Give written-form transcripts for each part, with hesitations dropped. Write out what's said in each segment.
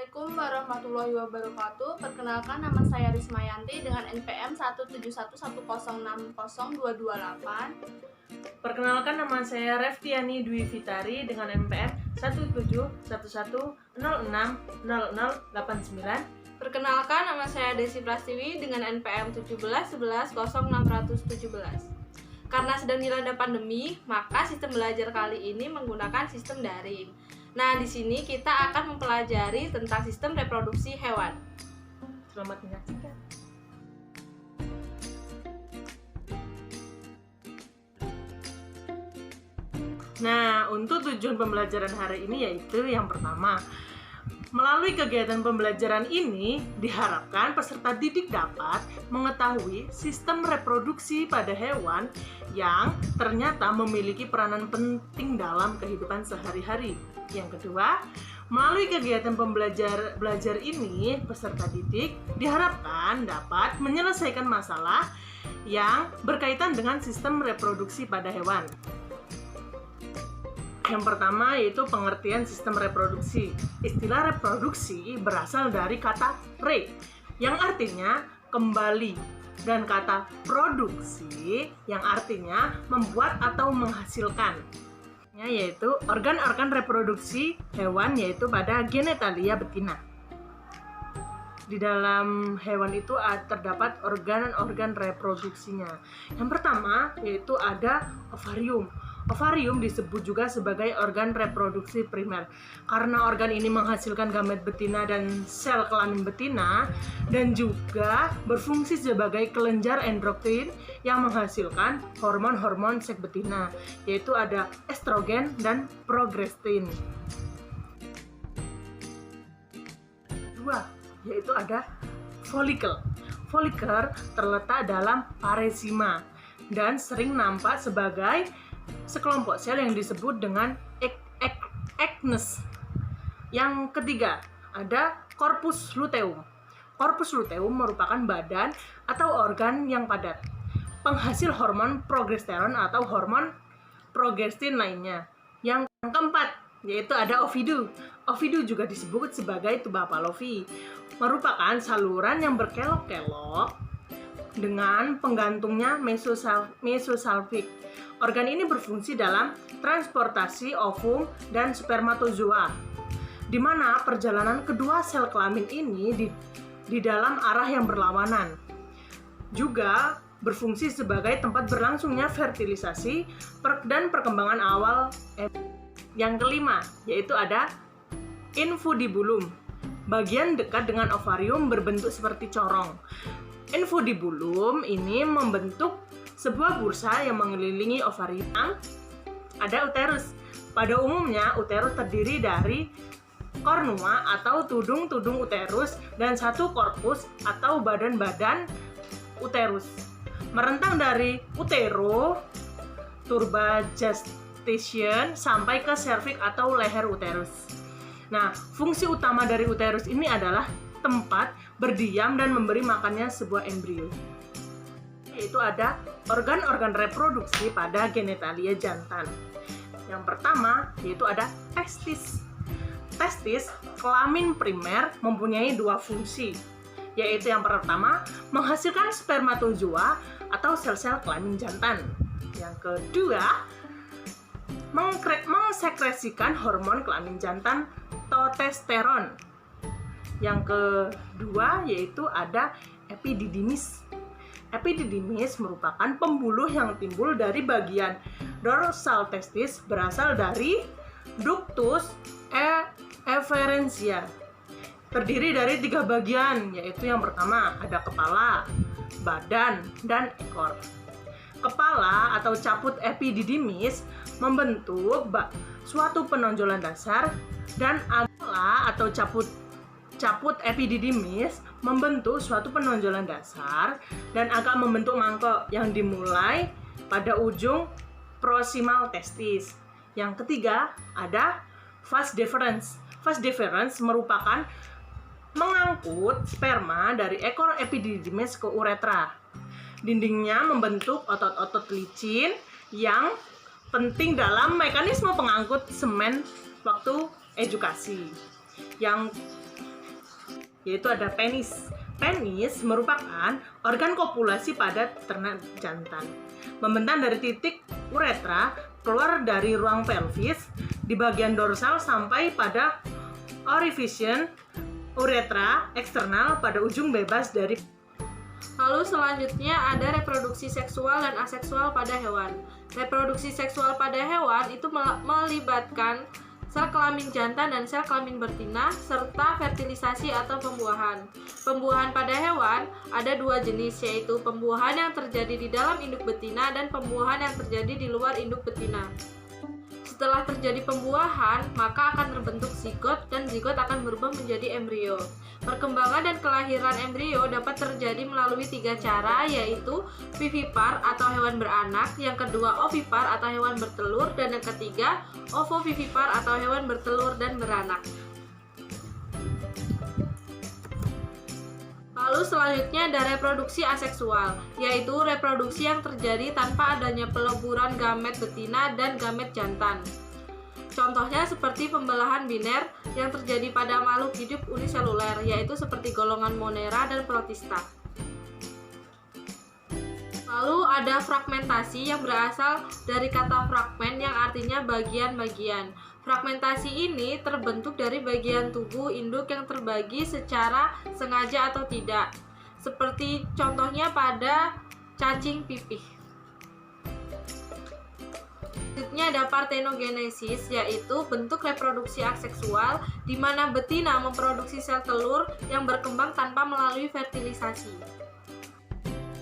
Assalamualaikum warahmatullahi wabarakatuh. Perkenalkan, nama saya Rismayanti dengan NPM 17110602228. Perkenalkan, nama saya Reftiani Dwi Fitari dengan NPM 17110600089. Perkenalkan, nama saya Desi Prastiwi dengan NPM 171100617. Karena sedang dilanda pandemi, maka sistem belajar kali ini menggunakan sistem daring. Nah, di sini kita akan mempelajari tentang sistem reproduksi hewan. Selamat menyaksikan. Nah, untuk tujuan pembelajaran hari ini yaitu yang pertama, melalui kegiatan pembelajaran ini diharapkan peserta didik dapat mengetahui sistem reproduksi pada hewan yang ternyata memiliki peranan penting dalam kehidupan sehari-hari. Yang kedua, melalui kegiatan belajar ini, peserta didik diharapkan dapat menyelesaikan masalah yang berkaitan dengan sistem reproduksi pada hewan. Yang pertama yaitu pengertian sistem reproduksi. Istilah reproduksi berasal dari kata re, yang artinya kembali, dan kata produksi yang artinya membuat atau menghasilkan, yaitu organ-organ reproduksi hewan yaitu pada genitalia betina. Di dalam hewan itu terdapat organ-organ reproduksinya. Yang pertama yaitu ada ovarium. Ovarium disebut juga sebagai organ reproduksi primer karena organ ini menghasilkan gamet betina dan sel kelamin betina, dan juga berfungsi sebagai kelenjar endokrin yang menghasilkan hormon-hormon seks betina, yaitu ada estrogen dan progestin. Dua, yaitu ada folikel. Folikel terletak dalam paresima dan sering nampak sebagai sekelompok sel yang disebut dengan acnes. Yang ketiga, ada corpus luteum. Corpus luteum merupakan badan atau organ yang padat, penghasil hormon progesteron atau hormon progestin lainnya. Yang keempat, yaitu ada ovidu. Ovidu juga disebut sebagai tuba Pavlovi, merupakan saluran yang berkelok-kelok dengan penggantungnya mesosalpik. Organ ini berfungsi dalam transportasi ovum dan spermatozoa, di mana perjalanan kedua sel kelamin ini di dalam arah yang berlawanan. Juga berfungsi sebagai tempat berlangsungnya fertilisasi dan perkembangan awal. Yang kelima, yaitu ada infundibulum. Bagian dekat dengan ovarium berbentuk seperti corong. Infundibulum ini membentuk sebuah bursa yang mengelilingi ovarium. Ada uterus. Pada umumnya, uterus terdiri dari kornua atau tudung-tudung uterus dan satu korpus atau badan-badan uterus. Merentang dari utero, turba gestation, sampai ke serviks atau leher uterus. Nah, fungsi utama dari uterus ini adalah tempat berdiam dan memberi makannya sebuah embrio. Yaitu ada organ-organ reproduksi pada genitalia jantan. Yang pertama yaitu ada testis. Testis, kelamin primer, mempunyai dua fungsi, yaitu yang pertama menghasilkan spermatozoa atau sel-sel kelamin jantan. Yang kedua, mengsekresikan hormon kelamin jantan testosteron. Yang kedua yaitu ada epididymis. Epididymis merupakan pembuluh yang timbul dari bagian dorsal testis, berasal dari ductus efferentia. Terdiri dari 3 bagian, yaitu yang pertama ada kepala, badan, dan ekor. Kepala atau caput epididymis membentuk suatu penonjolan dasar, dan agla atau caput epididymis membentuk suatu penonjolan dasar dan agak membentuk mangkok yang dimulai pada ujung proximal testis. Yang ketiga ada vas deferens. Vas deferens merupakan mengangkut sperma dari ekor epididymis ke uretra. Dindingnya membentuk otot-otot licin yang penting dalam mekanisme pengangkut semen waktu edukasi. Yang yaitu ada penis. Penis merupakan organ kopulasi pada ternak jantan. Membentang dari titik uretra keluar dari ruang pelvis di bagian dorsal sampai pada orifice uretra eksternal pada ujung bebas dari. Lalu selanjutnya ada reproduksi seksual dan aseksual pada hewan. Reproduksi seksual pada hewan itu melibatkan sel kelamin jantan dan sel kelamin betina, serta fertilisasi atau pembuahan. Pembuahan pada hewan ada dua jenis, yaitu pembuahan yang terjadi di dalam induk betina dan pembuahan yang terjadi di luar induk betina. Setelah terjadi pembuahan, maka akan terbentuk zigot dan zigot akan berubah menjadi embrio. Perkembangan dan kelahiran embrio dapat terjadi melalui 3 cara, yaitu vivipar atau hewan beranak, yang kedua ovipar atau hewan bertelur, dan yang ketiga ovovivipar atau hewan bertelur dan beranak. Lalu selanjutnya ada reproduksi aseksual, yaitu reproduksi yang terjadi tanpa adanya peleburan gamet betina dan gamet jantan. Contohnya seperti pembelahan biner yang terjadi pada makhluk hidup uniseluler, yaitu seperti golongan Monera dan Protista. Lalu ada fragmentasi yang berasal dari kata fragmen yang artinya bagian-bagian. Fragmentasi ini terbentuk dari bagian tubuh induk yang terbagi secara sengaja atau tidak, seperti contohnya pada cacing pipih. Selanjutnya ada parthenogenesis, yaitu bentuk reproduksi aseksual di mana betina memproduksi sel telur yang berkembang tanpa melalui fertilisasi.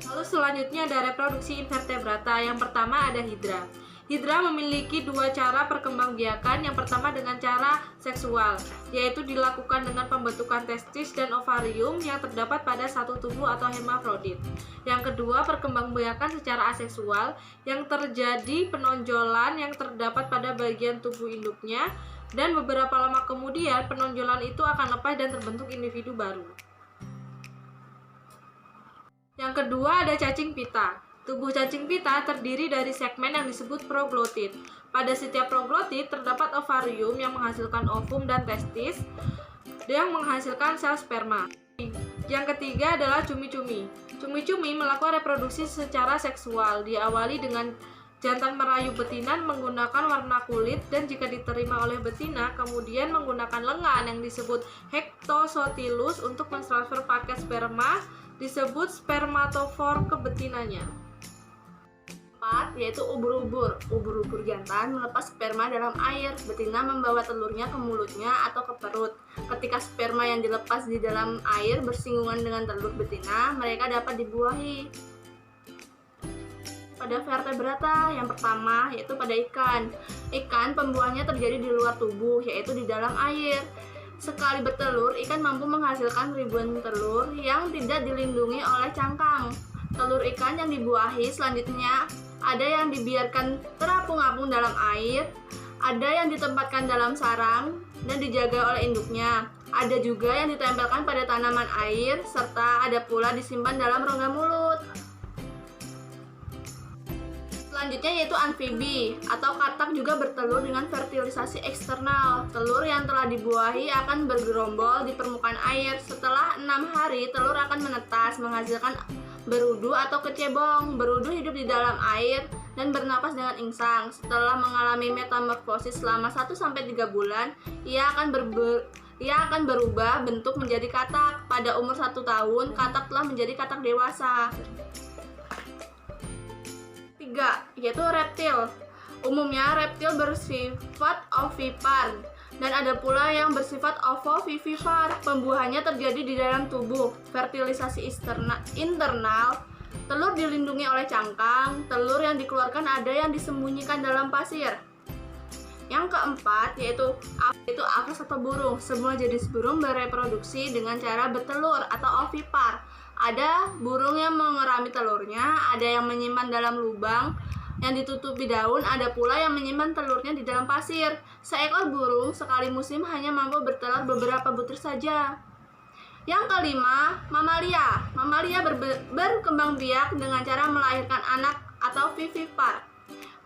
Lalu selanjutnya ada reproduksi invertebrata. Yang pertama ada hidra. Hidra memiliki 2 cara perkembangbiakan. Yang pertama dengan cara seksual, yaitu dilakukan dengan pembentukan testis dan ovarium yang terdapat pada satu tubuh atau hermafrodit. Yang kedua, perkembangbiakan secara aseksual yang terjadi penonjolan yang terdapat pada bagian tubuh induknya, dan beberapa lama kemudian penonjolan itu akan lepas dan terbentuk individu baru. Yang kedua ada cacing pita. Tubuh cacing pita terdiri dari segmen yang disebut proglotit. Pada setiap proglotit terdapat ovarium yang menghasilkan ovum dan testis yang menghasilkan sel sperma. Yang ketiga adalah cumi-cumi. Cumi-cumi melakukan reproduksi secara seksual, diawali dengan jantan merayu betina menggunakan warna kulit, dan jika diterima oleh betina, kemudian menggunakan lengan yang disebut hectosotylus untuk mentransfer paket sperma, disebut spermatofor ke betinanya. Yaitu ubur-ubur. Ubur-ubur jantan melepas sperma dalam air. Betina membawa telurnya ke mulutnya atau ke perut. Ketika sperma yang dilepas di dalam air bersinggungan dengan telur betina, mereka dapat dibuahi. Pada vertebrata, yang pertama yaitu pada ikan. Ikan pembuahannya terjadi di luar tubuh, yaitu di dalam air. Sekali bertelur, ikan mampu menghasilkan ribuan telur yang tidak dilindungi oleh cangkang. Telur ikan yang dibuahi selanjutnya ada yang dibiarkan terapung-apung dalam air, ada yang ditempatkan dalam sarang dan dijaga oleh induknya. Ada juga yang ditempelkan pada tanaman air, serta ada pula disimpan dalam rongga mulut. Selanjutnya yaitu amfibi atau katak juga bertelur dengan fertilisasi eksternal. Telur yang telah dibuahi akan bergerombol di permukaan air. Setelah 6 hari, telur akan menetas menghasilkan berudu atau kecebong. Berudu hidup di dalam air dan bernapas dengan insang. Setelah mengalami metamorfosis selama 1-3 bulan, ia akan berubah bentuk menjadi katak. Pada umur 1 tahun, katak telah menjadi katak dewasa. 3. Yaitu reptil. Umumnya reptil bersifat ovipar dan ada pula yang bersifat ovovivipar. Pembuahannya terjadi di dalam tubuh. Fertilisasi internal. Telur dilindungi oleh cangkang. Telur yang dikeluarkan ada yang disembunyikan dalam pasir. Yang keempat yaitu aves atau burung. Semua jenis burung bereproduksi dengan cara bertelur atau ovipar. Ada burung yang mengerami telurnya, ada yang menyimpan dalam lubang yang ditutupi daun, ada pula yang menyimpan telurnya di dalam pasir. Seekor burung sekali musim hanya mampu bertelur beberapa butir saja. Yang kelima, mamalia. Mamalia berkembang biak dengan cara melahirkan anak atau vivipar.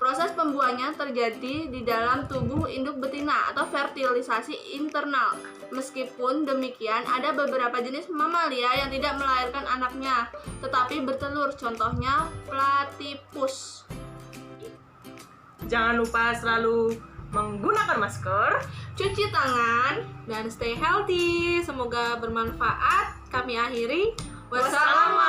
Proses pembuahannya terjadi di dalam tubuh induk betina atau fertilisasi internal. Meskipun demikian, ada beberapa jenis mamalia yang tidak melahirkan anaknya, tetapi bertelur, contohnya platypus. Jangan lupa selalu menggunakan masker, Cuci tangan, dan stay healthy. Semoga bermanfaat. Kami akhiri. Wassalamualaikum